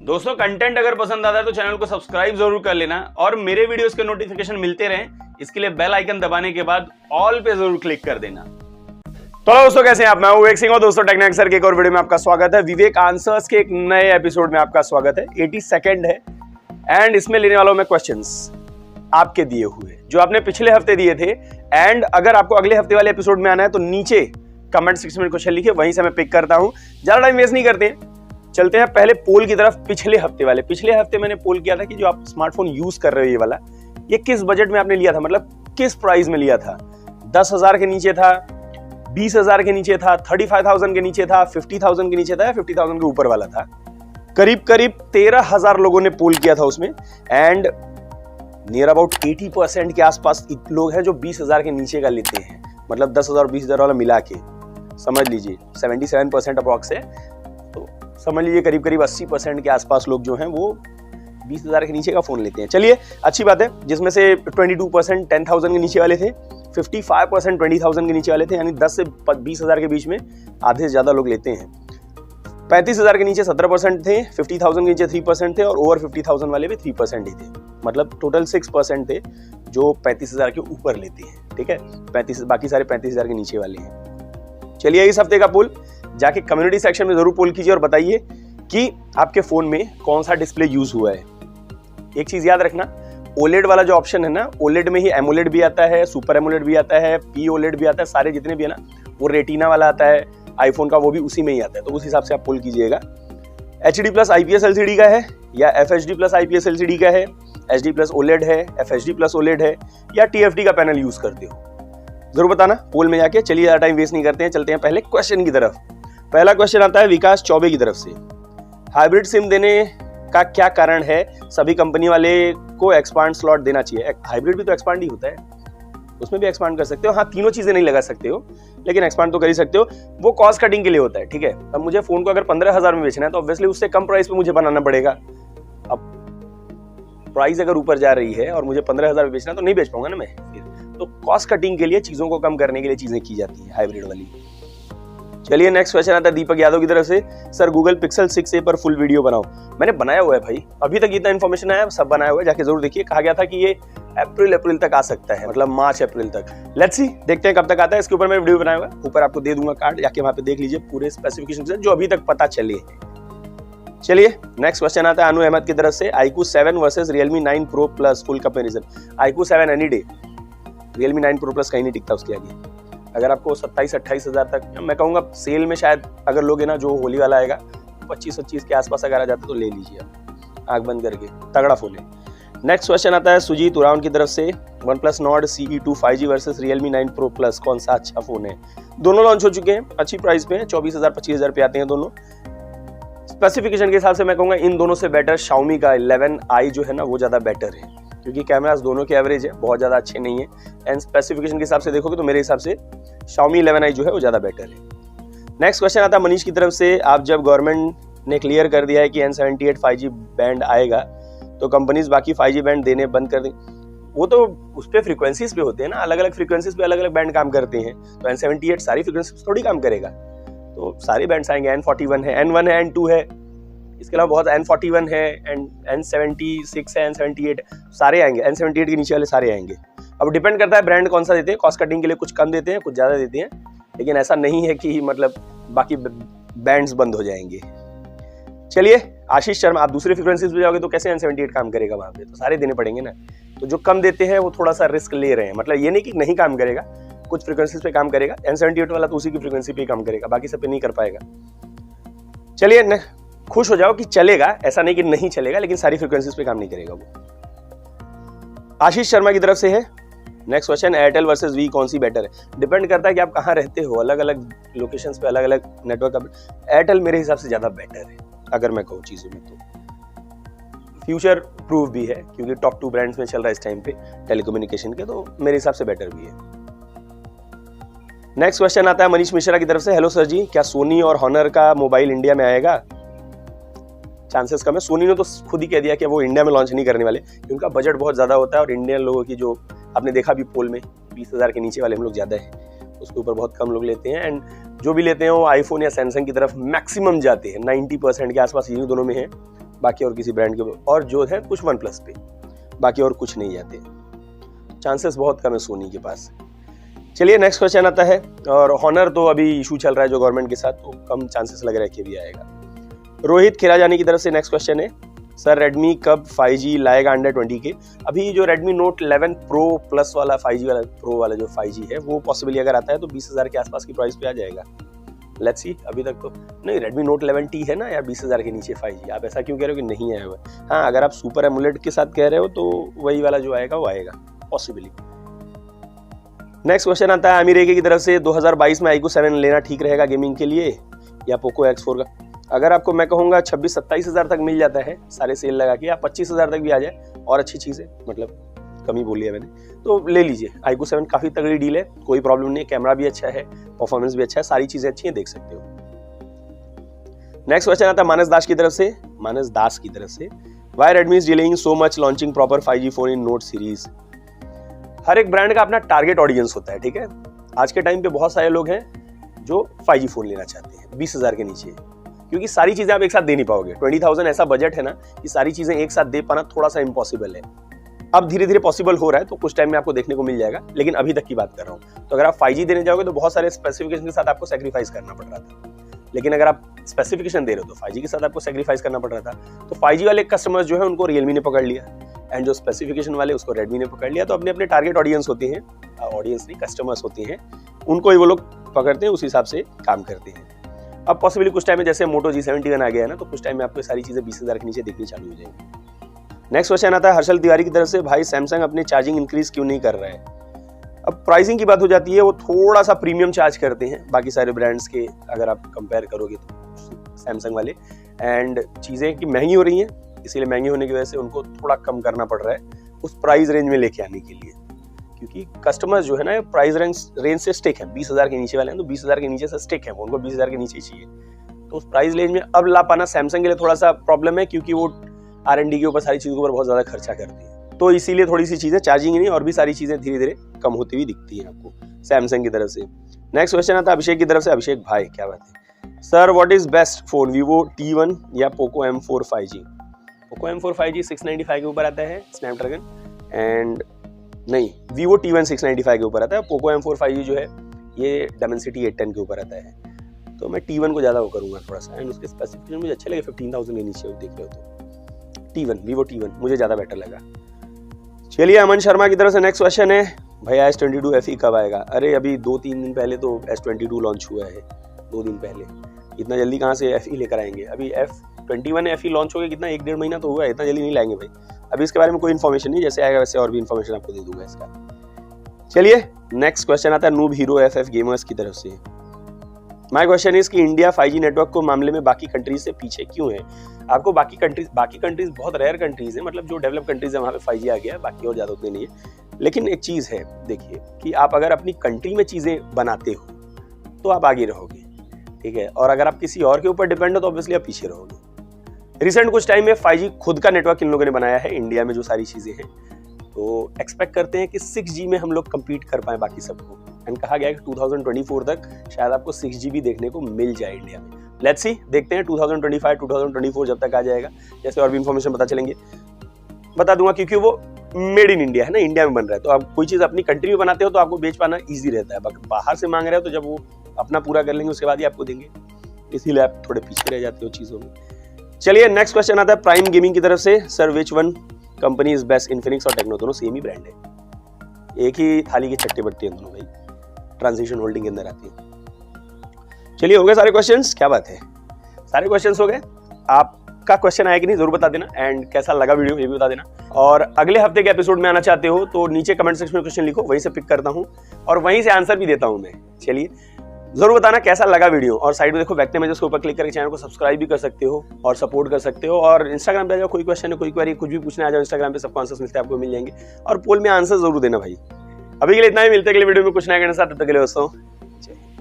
दोस्तों कंटेंट अगर पसंद आता है तो चैनल को सब्सक्राइब जरूर कर लेना और मेरे वीडियोस के नोटिफिकेशन मिलते रहें इसके लिए बेल आइकन दबाने के बाद ऑल पे जरूर क्लिक कर देना। तो दोस्तों कैसे हैं आप? मैं विवेक सिंह और दोस्तों टेक्निक सर के एक और वीडियो में आपका स्वागत है। विवेक आंसर्स के एक नए एपिसोड में आपका स्वागत है। 82nd है एंड इसमें लेने वाला हूं मैं क्वेश्चंस आपके दिए हुए जो आपने पिछले हफ्ते दिए थे। एंड अगर आपको अगले हफ्ते वाले एपिसोड में आना है तो नीचे कमेंट सेक्शन में क्वेश्चन लिखिए, वहीं से मैं पिक करता हूं। ज्यादा टाइम वेस्ट नहीं करते हैं, चलते हैं पहले पोल की तरफ। पिछले हफ्ते मैंने पोल किया था कि जो आप स्मार्टफोन यूज कर रहे हो ये वाला, ये किस बजट में आपने लिया था, मतलब किस प्राइस में लिया था। 10,000 के नीचे था, 20,000 के नीचे था, 35,000 के नीचे था, 50,000 के नीचे था या 50,000 के ऊपर वाला था। करीब 13,000 लोगों ने पोल किया था उसमें एंड नियर अबाउट 80% के आसपास लोग हैं जो 20,000 के नीचे का लेते हैं। मतलब 10,000 और 20,000 वाला मिला के समझ लीजिए 77% अप्रॉक्स है। तो समझ लीजिए करीब 80% के आसपास लोग जो हैं वो 20,000 के नीचे का फोन लेते हैं। चलिए अच्छी बात है, जिसमें से 22% 10,000 के नीचे वाले थे, 55% 20,000 के नीचे वाले थे, यानी 10 से 20,000 के बीच में आधे से ज्यादा लोग लेते हैं। 35,000 के नीचे 17% थे, 50,000 के नीचे 3% थे और ओवर 50,000 वाले भी 3% ही थे। मतलब टोटल 6% थे जो 35,000 के ऊपर लेते हैं। ठीक है, 35 बाकी सारे 35,000 के नीचे वाले हैं। चलिए इस हफ्ते का पोल जाके कम्युनिटी सेक्शन में जरूर पोल कीजिए और बताइए कि आपके फोन में कौन सा डिस्प्ले यूज हुआ है। एक चीज याद रखना, ओलेड वाला जो ऑप्शन है ना, ओलेड में ही एमोलेड भी आता है, सुपर एमोलेड भी आता है, पी ओलेड भी आता है, सारे जितने भी है ना वो रेटिना वाला आता है आईफोन का, वो भी उसी में ही आता है। तो उस हिसाब से आप पोल कीजिएगा। HD+ IPS LCD का है या FHD+ IPS LCD का है, HD+ OLED है, FHD+ OLED है या TFT का पैनल यूज करते हो, जरूर बताना पोल में जाके। चलिए ज्यादा टाइम वेस्ट नहीं करते हैं, चलते हैं पहले क्वेश्चन की तरफ। पहला क्वेश्चन आता है विकास चौबे की तरफ से। हाइब्रिड सिम देने का क्या कारण है? सभी कंपनी वाले को एक्सपांड स्लॉट देना चाहिए। हाइब्रिड भी तो एक्सपांड ही होता है, उसमें भी एक्सपांड कर सकते हो। हाँ, तीनों चीजें नहीं लगा सकते हो लेकिन एक्सपांड तो कर ही सकते हो। वो कॉस्ट कटिंग के लिए होता है। ठीक है, अब मुझे फोन को अगर 15,000 में बेचना है तो ऑब्वियसली उससे कम प्राइस पे मुझे बनाना पड़ेगा। अब प्राइस अगर ऊपर जा रही है और मुझे 15,000 में बेचना है तो नहीं बेच पाऊंगा ना मैं। तो कॉस्ट कटिंग के लिए, चीजों को कम करने के लिए चीजें की जाती है हाइब्रिड वाली। चलिए नेक्स्ट क्वेश्चन आता है दीपक यादव की तरफ से। सर गूगल Pixel 6a पर फुल वीडियो बनाओ। मैंने बनाया हुआ है भाई, अभी तक इतना इन्फॉर्मेशन आया, सब बनाया हुआ है, जाके जरूर देखिए। कहा गया था कि ये अप्रैल तक आ सकता है, मतलब मार्च अप्रैल तक। लेट्स सी, देखते हैं कब तक आता है। इसके ऊपर मैं वीडियो बनाया हुआ है, ऊपर आपको दे दूंगा कार्ड, जाके वहां पे देख लीजिए पूरे स्पेसिफिकेशन जो अभी तक पता चले हैं। चलिए नेक्स्ट क्वेश्चन आता है अनु अहमद की तरफ से। iQOO 7 versus Realme 9 Pro Plus full comparison. iQOO 7 any day, Realme 9 Pro Plus कहीं नहीं टिकता उसके आगे। अगर आपको 27-28 हजार तक, मैं कहूंगा सेल में शायद अगर लोगे ना, जो होली वाला आएगा 25-25 के आसपास अगर आ जाता तो ले लीजिए आप आंख बंद करके, तगड़ा फोन है। नेक्स्ट क्वेश्चन आता है सुजीत उरावन की तरफ से। OnePlus Nord CE2 5G versus Realme 9 Pro Plus कौन सा अच्छा फोन है? दोनों लॉन्च हो चुके हैं, अच्छी प्राइस पे है, 24,000-25,000 पे आते हैं दोनों। स्पेसिफिकेशन के हिसाब से मैं कहूंगा इन दोनों से बेटर Xiaomi का 11i जो है ना वो ज्यादा बेटर है, क्योंकि कैमरास दोनों के एवरेज है, बहुत ज्यादा अच्छे नहीं है। एंड स्पेसिफिकेशन के हिसाब से देखोगे तो मेरे हिसाब से Xiaomi 11i जो है वो ज्यादा बेटर है। नेक्स्ट क्वेश्चन आता है मनीष की तरफ से। आप जब गवर्नमेंट ने क्लियर कर दिया है कि N78 5G बैंड आएगा तो कंपनीज बाकी 5G बैंड देने बंद कर दें। वो तो उस पर फ्रीक्वेंसीज पे होते हैं ना, अलग अलग फ्रीक्वेंसीज पे अलग अलग बैंड काम करते हैं। तो N78 सारी फ्रीक्वेंसीज थोड़ी काम करेगा, तो सारे बैंड्स आएंगे। N41 है, N1 है, N2 है, इसके अलावा बहुत N41 है, N76 है, N78 सारे आएंगे। N78 के नीचे वाले सारे आएंगे। अब डिपेंड करता है ब्रांड कौन सा देते हैं। कॉस्ट कटिंग के लिए कुछ कम देते हैं, कुछ ज़्यादा देते हैं, लेकिन ऐसा नहीं है कि मतलब बाकी बैंड्स बंद हो जाएंगे। चलिए आशीष शर्मा, आप दूसरे फ्रीक्वेंसीज पे जाओगे तो कैसे N78 काम करेगा वहाँ पे? तो सारे देने पड़ेंगे ना। तो जो कम देते हैं वो थोड़ा सा रिस्क ले रहे हैं, मतलब ये नहीं कि नहीं काम करेगा, कुछ फ्रीक्वेंसीज पे काम करेगा। N78 वाला तो उसी की फ्रीक्वेंसी पे ही काम करेगा, बाकी सब पे नहीं कर पाएगा। चलिए खुश हो जाओ कि चलेगा, ऐसा नहीं कि नहीं चलेगा, लेकिन सारी फ्रीक्वेंसीज पे काम नहीं करेगा वो। आशीष शर्मा की तरफ से है next question. Airtel versus Vi कौन सी बेटर है? डिपेंड करता है कि आप कहाँ रहते हो, अलग अलग लोकेशंस पे अलग अलग नेटवर्क का। एयरटेल मेरे हिसाब से ज्यादा बेटर है अगर मैं कहूँ चीजों में, तो फ्यूचर प्रूफ भी है क्योंकि टॉप 2 ब्रांड्स में चल रहा है इस टाइम पे टेलीकम्युनिकेशन के, तो मेरे हिसाब से बेटर भी है। नेक्स्ट क्वेश्चन आता है मनीष मिश्रा की तरफ से। हेलो सर जी, क्या सोनी और हॉनर का मोबाइल इंडिया में आएगा? चांसेस कम है। सोनी ने तो खुद ही कह दिया कि वो इंडिया में लॉन्च नहीं करने वाले, क्योंकि उनका बजट बहुत ज्यादा होता है और इंडियन लोगों की, जो आपने देखा भी पोल में 20,000 के नीचे वाले हम लोग ज्यादा है, उसके ऊपर बहुत कम लोग लेते हैं। एंड जो भी लेते हैं वो आईफोन या सैमसंग की तरफ मैक्सिमम जाते हैं, 90% के आसपास ये दोनों में है। बाकी और किसी ब्रांड के, और जो है कुछ वन प्लस पे, बाकी और कुछ नहीं जाते। चांसेस बहुत कम है सोनी के पास। चलिए नेक्स्ट क्वेश्चन आता है, और हॉनर तो अभी इशू चल रहा है जो गवर्नमेंट के साथ, तो कम चांसेस लग रहा है कि भी आएगा। रोहित खिराजानी की तरफ से नेक्स्ट क्वेश्चन है, सर रेडमी कब 5G लाएगा अंडर 20 के? अभी जो रेडमी नोट 11 प्रो प्लस वाला 5G वाला प्रो वाला जो 5G है वो पॉसिबली अगर आता है तो 20,000 के आसपास की प्राइस पे आ जाएगा। लेट्स सी, अभी तक तो नहीं। रेडमी नोट 11T है ना यार, 20,000 के नीचे 5G। आप ऐसा क्यों कह रहे हो कि नहीं आया हुआ? हाँ, अगर आप सुपर एमुलेट के साथ कह रहे हो तो वही वाला जो आएगा वो आएगा पॉसिबली। नेक्स्ट क्वेश्चन आता है आमिर की तरफ से, 2022 में iQOO 7 लेना ठीक रहेगा गेमिंग के लिए या पोको X4 का? अगर आपको मैं कहूँगा 26-27 हज़ार तक मिल जाता है सारे सेल लगा के, या 25,000 तक भी आ जाए और अच्छी चीज़ है, मतलब कम ही बोली है मैंने, तो ले लीजिए। iQOO 7 काफ़ी तगड़ी डील है, कोई प्रॉब्लम नहीं है, कैमरा भी अच्छा है, परफॉर्मेंस भी अच्छा है, सारी चीज़ें अच्छी हैं, देख सकते हो। नेक्स्ट क्वेश्चन आता है मानस दास की तरफ से, why Redmi is delaying so much launching proper 5G phone in Note series? हर एक ब्रांड का अपना टारगेट ऑडियंस होता है, ठीक है। आज के टाइम पे बहुत सारे लोग हैं जो 5G फोन लेना चाहते हैं 20,000 के नीचे, क्योंकि सारी चीजें आप एक साथ दे नहीं पाओगे। 20,000 ऐसा बजट है ना कि सारी चीजें एक साथ दे पाना थोड़ा सा इम्पॉसिबल है। अब धीरे धीरे पॉसिबल हो रहा है, तो कुछ टाइम में आपको देखने को मिल जाएगा, लेकिन अभी तक की बात कर रहा हूँ। तो अगर आप 5G देने जाओगे तो बहुत सारे स्पेसिफिकेशन के साथ आपको सेक्रीफाइस करना पड़ रहा था, लेकिन अगर आप स्पेसिफिकेशन दे रहे हो तो 5G के साथ आपको सेक्रीफाइस करना पड़ रहा था। तो 5G वाले कस्टमर्स जो है उनको रियलमी ने पकड़ लिया, एंड जो स्पेसिफिकेशन वाले उसको रेडमी ने पकड़ लिया। तो अपने अपने टारगेट ऑडियंस होते हैं, ऑडियंस नहीं कस्टमर्स होते हैं, उनको ही वो लोग पकड़ते हैं, उस हिसाब से काम करते हैं। अब पॉसिबली कुछ टाइम में जैसे मोटो G71 आ गया है ना, तो कुछ टाइम में आपको सारी चीजें 20,000 के नीचे देखनी चालू हो जाएंगी। नेक्स्ट क्वेश्चन आता है हर्षल तिवारी की तरफ से, भाई सैमसंग अपने चार्जिंग इंक्रीज क्यों नहीं कर रहा है? अब प्राइसिंग की बात हो जाती है, वो थोड़ा सा प्रीमियम चार्ज करते हैं बाकी सारे ब्रांड्स के, अगर आप कंपेयर करोगे तो सैमसंग वाले, एंड चीज़ें कि महंगी हो रही हैं, इसीलिए महंगी होने की वजह से उनको थोड़ा कम करना पड़ रहा है उस प्राइस रेंज में लेके आने के लिए, क्योंकि कस्टमर्स जो है ना प्राइस रेंज से स्टिक है। 20,000 के नीचे वाले हैं तो 20,000 के नीचे से स्टिक है, उनको 20,000 के नीचे ही चाहिए। तो उस प्राइस रेंज में अब ला पाना सैमसंग के लिए थोड़ा सा प्रॉब्लम है, क्योंकि वो R&D के ऊपर सारी चीज़ों के ऊपर बहुत ज़्यादा खर्चा करती है। तो इसीलिए थोड़ी सी चीज़ें चार्जिंग ही नहीं और भी सारी चीज़ें धीरे धीरे कम होती हुई दिखती हैं आपको सैमसंग की तरफ से। नेक्स्ट क्वेश्चन आता है अभिषेक की तरफ से, अभिषेक भाई क्या बात है sir, what is best phone, Vivo T1 या Poco M4 5G? Poco M4 5G 695 के ऊपर आता है स्नैपड्रैगन, एंड नहीं वीवो T1 695 के ऊपर आता है। पोको M4 5G जो है ये डायमेंसिटी 810 के ऊपर आता है, तो मैं T1 को ज़्यादा वो करूँगा थोड़ा सा, एंड उसके स्पेसिफिकेशन मुझे अच्छे लगे 15,000 के नीचे देख रहे हो तो T1 वीवो T1 मुझे ज़्यादा बेटर लगा। चलिए अमन शर्मा की तरफ से नेक्स्ट क्वेश्चन है, भैया S22 FE कब आएगा? अरे अभी 2-3 दिन पहले तो S22 लॉन्च हुआ है, 2 दिन पहले, इतना जल्दी कहाँ से FE लेकर आएंगे? अभी F21 FE लॉन्च हो गया, कितना 1-1.5 महीना तो हुआ है, इतना जल्दी नहीं लाएंगे भाई। अभी इसके बारे में कोई इन्फॉर्मेशन नहीं, जैसे आएगा वैसे और भी इन्फॉर्मेशन आपको दे दूंगा इसका। चलिए नेक्स्ट क्वेश्चन आता है नूब हीरो FF गेमर्स की तरफ से, माय क्वेश्चन इज कि इंडिया 5G नेटवर्क को मामले में बाकी कंट्रीज से पीछे क्यों है? आपको बाकी कंट्रीज बहुत रेयर कंट्रीज है, मतलब जो डेवलप कंट्रीज है वहाँ पे 5G आ गया है, बाकी और ज़्यादा उतने नहीं है। लेकिन एक चीज़ है, देखिए कि आप अगर अपनी कंट्री में चीज़ें बनाते हो तो आप आगे रहोगे, ठीक है, और अगर आप किसी और के ऊपर डिपेंड हो तो ऑब्वियसली आप पीछे रहोगे। रिसेंट कुछ टाइम में 5G खुद का नेटवर्क इन लोगों ने बनाया है इंडिया में, जो सारी चीज़ें हैं, तो एक्सपेक्ट करते हैं कि 6G में हम लोग कम्पीट कर पाएँ बाकी सबको, एंड कहा गया है कि 2024 तक शायद आपको 6G भी देखने को मिल जाए इंडिया में। लेट्स सी, देखते हैं 2025-2024 जब तक आ जाएगा, जैसे और भी इन्फॉर्मेशन पता चलेंगे बता दूंगा, क्योंकि वो मेड इन इंडिया है ना, इंडिया में बन रहा है। तो आप कोई चीज़ अपनी कंट्री में बनाते हो तो आपको बेच पाना ईजी रहता है, बाहर से मांग रहे हो तो जब वो अपना पूरा कर लेंगे उसके बाद ही आपको देंगे, इसीलिए आप थोड़े पीछे रह जाते हो चीज़ों में। चलिए नेक्स्ट क्वेश्चन आता है प्राइम गेमिंग की तरफ से, sir which one company is best, Infinix और टेक्नो दोनों सेम ही ब्रांड है, एक ही थाली के चट्टे बट्टे हैं दोनों भाई, ट्रांजिशन होल्डिंग के अंदर आती है। चलिए हो गए सारे क्वेश्चंस, क्या बात है, सारे क्वेश्चंस हो गए। आपका क्वेश्चन आया कि नहीं जरूर बता देना, एंड कैसा लगा वीडियो ये भी बता देना, और अगले हफ्ते के एपिसोड में आना चाहते हो तो नीचे कमेंट सेक्शन में क्वेश्चन लिखो, वहीं से पिक करता हूँ और वहीं से आंसर भी देता हूँ मैं। चलिए जरूर बताना कैसा लगा वीडियो, और साइड में देखो बैक इमेजेस के ऊपर क्लिक करके चैनल को सब्सक्राइब भी कर सकते हो और सपोर्ट कर सकते हो, और इंस्टाग्राम पे आ जाओ, कोई क्वेश्चन है कोई क्वेरी कुछ भी पूछना आ जाओ इंस्टाग्राम पे, सबको आंसर्स मिलते हैं, आपको मिल जाएंगे, और पोल में आंसर जरूर देना भाई। अभी के लिए इतना ही, मिलते हैं अगले वीडियो में कुछ नया करने के साथ, तब तक के लिए दोस्तों